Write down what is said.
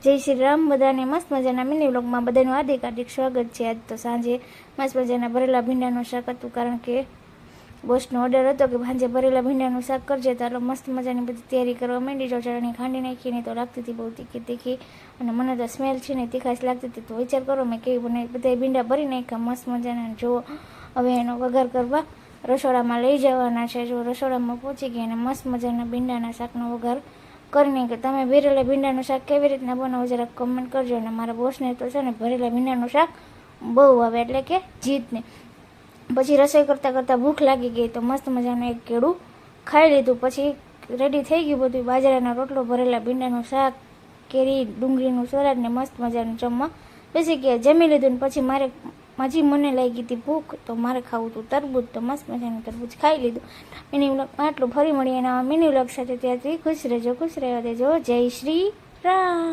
જય શ્રી રામ. બધાને મસ્ત મજાના મિની વ્લોગમાં બધાનું હાર્દિક સ્વાગત છે. આજ તો સાંજે મસ્ત મજાના ભરેલા ભીંડાનું શાક હતું, કારણ કે બોસનો ઓર્ડર હતો કે સાંજે ભરેલા ભીંડાનું શાક કરજે. તો આટલો મસ્ત મજાની બધી તૈયારી કરવા માંડી જાઉં. ચટણી ખાંડી નાખીને તો લાગતી હતી બહુ તીખી, અને મને તો સ્મેલ છે ને તીખાશ લાગતી હતી. તો વિચાર કરો મેં કેવી બનાવી. બધા ભીંડા ભરી નાખ્યા મસ્ત મજાના. જો હવે એનો વઘાર કરવા રસોડામાં લઈ જવાના છે. જો રસોડામાં પહોંચી ગયા અને મસ્ત મજાના ભીંડાના શાકનો વઘાર કરીને કે તમે ભરેલા ભીંડાનું શાક કેવી રીતના બનાવો જરાક કમેન્ટ કરજો. અને મારા બોસને તો છે ને ભરેલા ભીંડાનું શાક બહુ આવે, એટલે કે જીતને. પછી રસોઈ કરતાં કરતાં ભૂખ લાગી ગઈ તો મસ્ત મજાનું એક કેળું ખાઈ લીધું. પછી રેડી થઈ ગયું બધું, બાજરાનો રોટલો, ભરેલા ભીંડાનું શાક, કેરી, ડુંગળીનું સલાડ ને મસ્ત મજાનું જમવા બેસી ગયા. જમી લીધું ને પછી મને લાગી હતી ભૂખ, તો મારે ખાવું હતું તરબૂચ. તો મસ્ત મજાનું તરબૂચ ખાઈ લીધું. મિની વ્લોગમાં આટલું. ફરી મળીએ નવા મિની વ્લોગ સાથે. ત્યારથી ખુશ રહેજો, ખુશ રહેવા દેજો. જય શ્રી રામ.